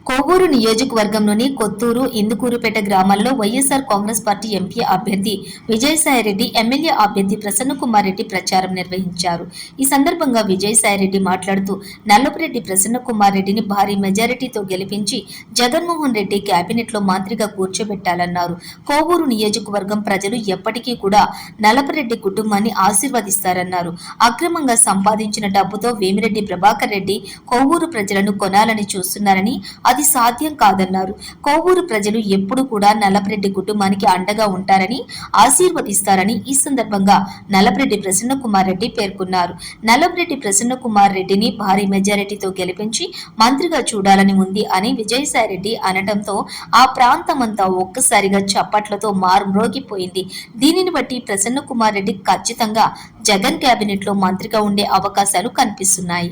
కోవూరు నియోజకవర్గంలోని కొత్తూరు, ఇందుకూరుపేట గ్రామాల్లో YSR Congress party MP అభ్యర్థి విజయసాయిరెడ్డి, ఎమ్మెల్యే అభ్యర్థి ప్రసన్నకుమార్ రెడ్డి ప్రచారం నిర్వహించారు. ఈ సందర్భంగా విజయసాయిరెడ్డి మాట్లాడుతూ నల్లపురెడ్డి ప్రసన్నకుమార్ రెడ్డిని భారీ మెజారిటీతో గెలిపించి జగన్మోహన్ రెడ్డి కేబినెట్లో మంత్రిగా కూర్చోబెట్టాలన్నారు. కోవూరు నియోజకవర్గం ప్రజలు ఎప్పటికీ కూడా నల్లపురెడ్డి కుటుంబాన్ని ఆశీర్వదిస్తారన్నారు. అక్రమంగా సంపాదించిన డబ్బుతో వేమిరెడ్డి ప్రభాకర్ రెడ్డి కోవూరు ప్రజలను కొనాలని చూస్తున్నారని, అది సాధ్యం కాదన్నారు. కోవూరు ప్రజలు ఎప్పుడు కూడా నల్లపురెడ్డి కుటుంబానికి అండగా ఉంటారని, ఆశీర్వదిస్తారని ఈ సందర్భంగా నల్లపురెడ్డి ప్రసన్నకుమార్ రెడ్డి పేర్కొన్నారు. నల్లపురెడ్డి ప్రసన్నకుమార్ రెడ్డిని భారీ మెజారిటీతో గెలిపించి మంత్రిగా చూడాలని ఉంది అని విజయసాయిరెడ్డి అనడంతో ఆ ప్రాంతమంతా ఒక్కసారిగా చప్పట్లతో మారుమ్రోగిపోయింది. దీనిని బట్టి ప్రసన్నకుమార్ రెడ్డి ఖచ్చితంగా జగన్ కేబినెట్ లో మంత్రిగా ఉండే అవకాశాలు కనిపిస్తున్నాయి.